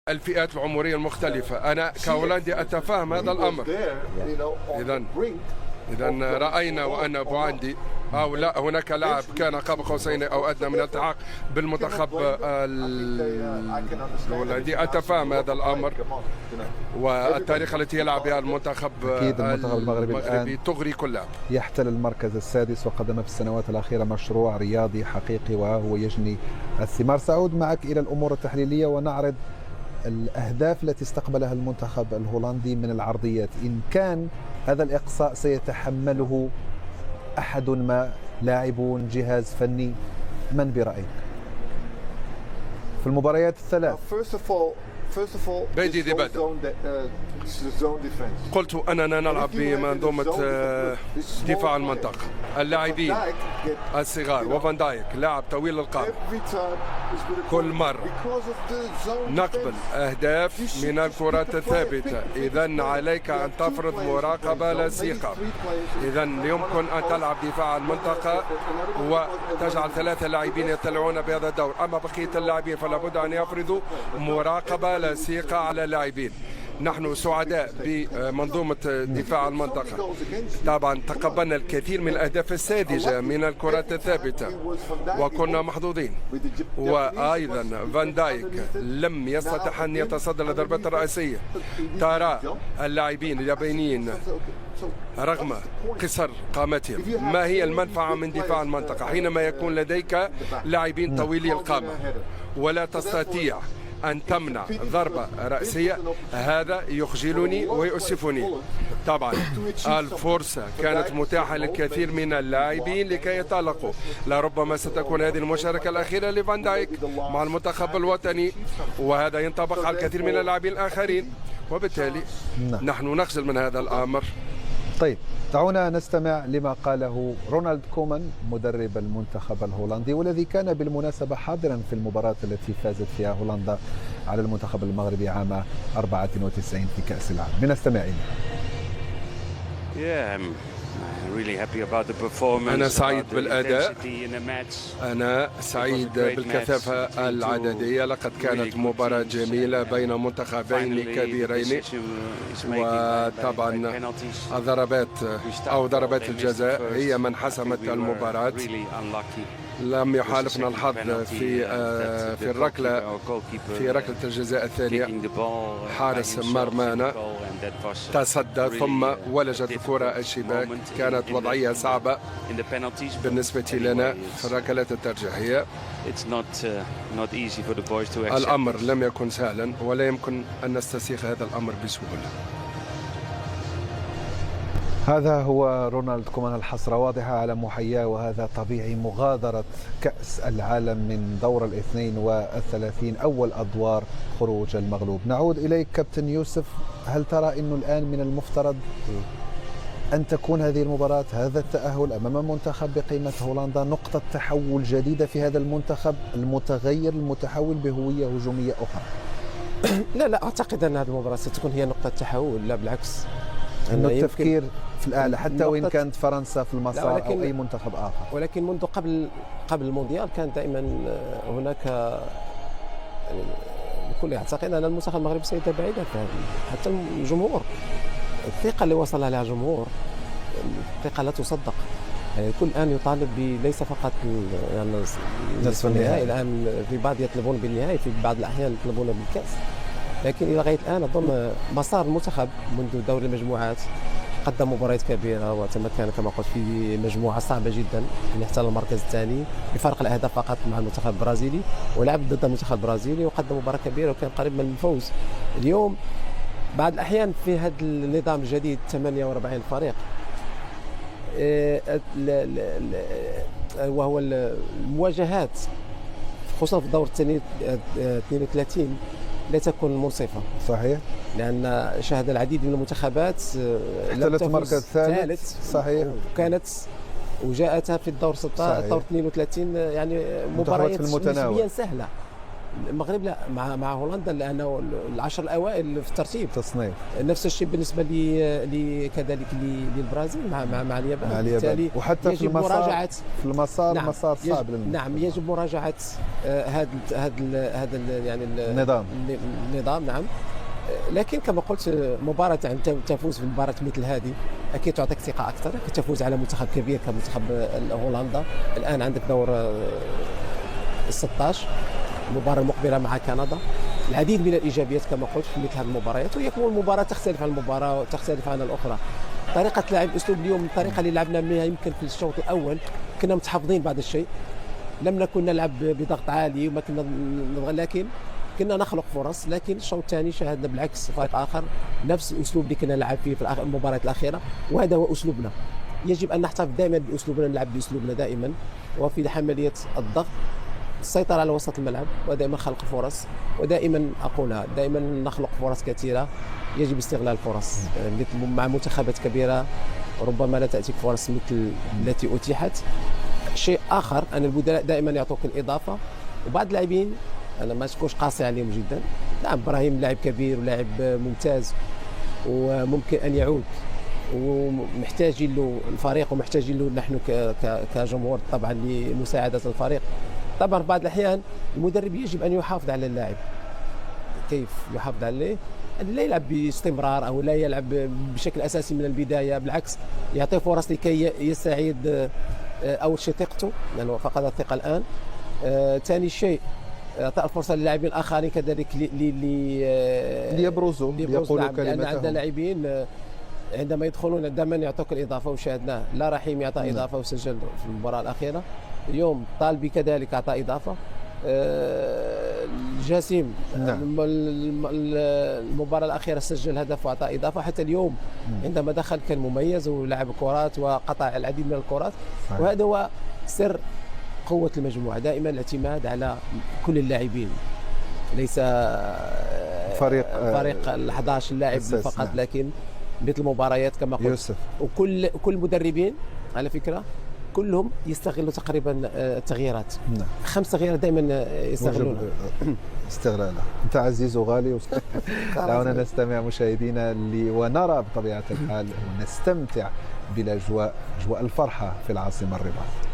الفئات العمرية المختلفة. أنا كهولندي أتفهم هذا الأمر. إذا رأينا وأنا بوعندي أو لا هناك لاعب كان قاب قوسين أو أدنى من الالتحاق بالمنتخب الهولندي، أتفهم هذا الأمر، والطريقة التي يلعب بها المنتخب المغربي تغري كل لاعب. يحتل المركز السادس وقدم في السنوات الأخيرة مشروع رياضي حقيقي وهو يجني الثمار. سأعود معك إلى الأمور التحليلية ونعرض الأهداف التي استقبلها المنتخب الهولندي من العرضيات. إن كان هذا الإقصاء سيتحمله أحد ما، لاعبون، جهاز فني، من برأيك في المباريات الثلاث؟ بيدي دي بدأ. قلت أننا نلعب بمنظومة دفاع المنطقة. اللاعبين الصغار وفان دايك لاعب طويل القامة، كل مرة نقبل أهداف من الكرات الثابتة. إذن عليك أن تفرض مراقبة لصيقة. إذن يمكن أن تلعب دفاع المنطقة وتجعل 3 لاعبين يطلعون بهذا الدور، أما بقية اللاعبين فلا بد أن يفرضوا مراقبة لصيقة على اللاعبين. نحن سعداء بمنظومة دفاع المنطقة. طبعا تقبلنا الكثير من الأهداف الساذجة من الكرات الثابتة وكنا محظوظين. وأيضا فان دايك لم يستطع أن يتصدى للضربات الرئيسية. ترى اللاعبين اليابانيين رغم قصر قامتهم ما هي المنفعة من دفاع المنطقة حينما يكون لديك لاعبين طويلي القامة ولا تستطيع أن تمنع ضربة رأسية؟ هذا يخجلني ويؤسفني. طبعا الفرصة كانت متاحة للكثير من اللاعبين لكي يتألقوا. لربما ستكون هذه المشاركة الأخيرة لفان دايك مع المنتخب الوطني، وهذا ينطبق على الكثير من اللاعبين الآخرين، وبالتالي نحن نخجل من هذا الأمر. طيب دعونا نستمع لما قاله رونالد كومان مدرب المنتخب الهولندي، والذي كان بالمناسبة حاضرا في المباراة التي فازت فيها هولندا على المنتخب المغربي عام 94 في كأس العالم. لنستمع إليه. أنا سعيد بالأداء، أنا سعيد بالكثافة العددية. لقد كانت مباراة جميلة بين منتخبين كبيرين، وطبعا الضربات أو ضربات الجزاء هي من حسمت المباراة. لم يحالفنا الحظ في ركلة الجزاء الثانية. حارس مرمانا تصدى ثم ولجت الكرة الشباك. كانت وضعية صعبة بالنسبة لنا في الركلات الترجيحية. الأمر لم يكن سهلا ولا يمكن أن نستسيغ هذا الأمر بسهولة. هذا هو رونالد كومان، الحسرة واضحة على محياه، وهذا طبيعي. مغادرة كأس العالم من دور 32 أول أدوار خروج المغلوب. نعود إليك كابتن يوسف، هل ترى أنه الآن من المفترض أن تكون هذه المباراة، هذا التأهل أمام منتخب بقيمة هولندا، نقطة تحول جديدة في هذا المنتخب المتغير المتحول بهوية هجومية أخرى؟ لا أعتقد أن هذه المباراة ستكون هي نقطة تحول، لا بالعكس. أنه التفكير في الأعلى حتى وإن كانت فرنسا في المسار أو أي منتخب آخر. ولكن منذ قبل المونديال كان دائما هناك، الكل يعتقد أن المنتخب المغربي سيذهب بعيدا، حتى الجمهور، الثقة اللي وصل لها الجمهور الثقة لا تصدق. يعني الكل الآن يطالب ليس فقط يعني نصف النهائي، الآن في بعض يطلبون بالنهائي، في بعض الأحيان يطلبون بالكأس. لكن إلى غاية الآن أظن مسار المنتخب منذ دور المجموعات قدم مباريات كبيرة وتمكن كما قلت في مجموعة صعبة جدا أن يحتل المركز الثاني بفرق الأهداف فقط مع المنتخب البرازيلي، ولعب ضد المنتخب البرازيلي وقدم مباراة كبيرة وكان قريب من الفوز. اليوم بعض الأحيان في هذا النظام الجديد 48 فريق، وهو المواجهات خصوصا في الدور 32 لا تكون منصفة. صحيح، لأن شهد العديد من المنتخبات احتلت المركز الثالث. صحيح، وكانت وجاءتها في الدور 16 الدور 32 يعني مباريات نسبيا سهلة، المغرب لا، مع هولندا، لانه العشر الاوائل في الترتيب تصنيف. نفس الشيء بالنسبه لي كذلك للبرازيل مع اليابان. بالتالي وحتى في المسار نعم مسار صعب نعم يجب مراجعه هذا يعني النظام. نعم. لكن كما قلت مباراة تفوز في مباراة مثل هذه أكيد تعطيك ثقة أكثر. تفوز على منتخب كبير كمنتخب هولندا. الآن عندك دور 16 المباراة المقبلة مع كندا. العديد من الإيجابيات كما قلت في مثل هذه المباريات، ويكون المباراة تختلف عن المباراة وتختلف عن الأخرى. طريقة لعب أسلوب اليوم الطريقة اللي لعبنا بها يمكن في الشوط الأول كنا متحفظين بعض الشيء، لم نكن نلعب بضغط عالي وما كنا لكن كنا نخلق فرص. لكن الشوط الثاني شاهدنا بالعكس فريق اخر نفس الاسلوب اللي كنا نلعب فيه في المباريات الاخيره، وهذا هو اسلوبنا. يجب ان نحتفظ دائما باسلوبنا، نلعب باسلوبنا دائما، وفي عمليه الضغط السيطره على وسط الملعب، ودائما خلق فرص. ودائما اقولها دائما نخلق فرص كثيره، يجب استغلال الفرص. مثل مع منتخبات كبيره ربما لا تاتيك فرص مثل التي اتيحت. شيء اخر ان البدلاء دائما يعطوك الاضافه، وبعض اللاعبين انا ما تكونش قاسي عليهم جدا. نعم ابراهيم لاعب كبير ولاعب ممتاز وممكن ان يعود، ومحتاجين له الفريق ومحتاجين له نحن كجمهور طبعا لمساعده الفريق. طبعا بعض الاحيان المدرب يجب ان يحافظ على اللاعب. كيف يحافظ عليه؟ لا يلعب باستمرار او لا يلعب بشكل اساسي من البدايه، بالعكس يعطيه فرص لكي يستعيد اول شيء ثقته لانه فقد الثقه الان. ثاني شيء اعطاء الفرصه للاعبين الاخرين كذلك ليبرزوا يقولوا نعم. كلمتهم. عندنا لاعبين عندما يدخلون دائما يعطوك الاضافه، وشاهدناه. لا رحيم يعطى اضافه وسجل في المباراه الاخيره. اليوم طالبي كذلك اعطى اضافه. جاسم المباراه الاخيره سجل هدف واعطى اضافه. حتى اليوم عندما دخل كان مميز ولعب كرات وقطع العديد من الكرات. وهذا هو سر قوة المجموعة، دائما الاعتماد على كل اللاعبين، ليس فريق ال 11 لاعب فقط. لكن مثل مباريات كما قلت يوسف. وكل المدربين على فكرة كلهم يستغلوا تقريبا التغييرات. 5 تغييرات دائما يستغلونها. استغلالها. انت عزيز وغالي دعونا نستمع مشاهدينا ونرى بطبيعة الحال ونستمتع بالاجواء، اجواء الفرحة في العاصمة الرباط.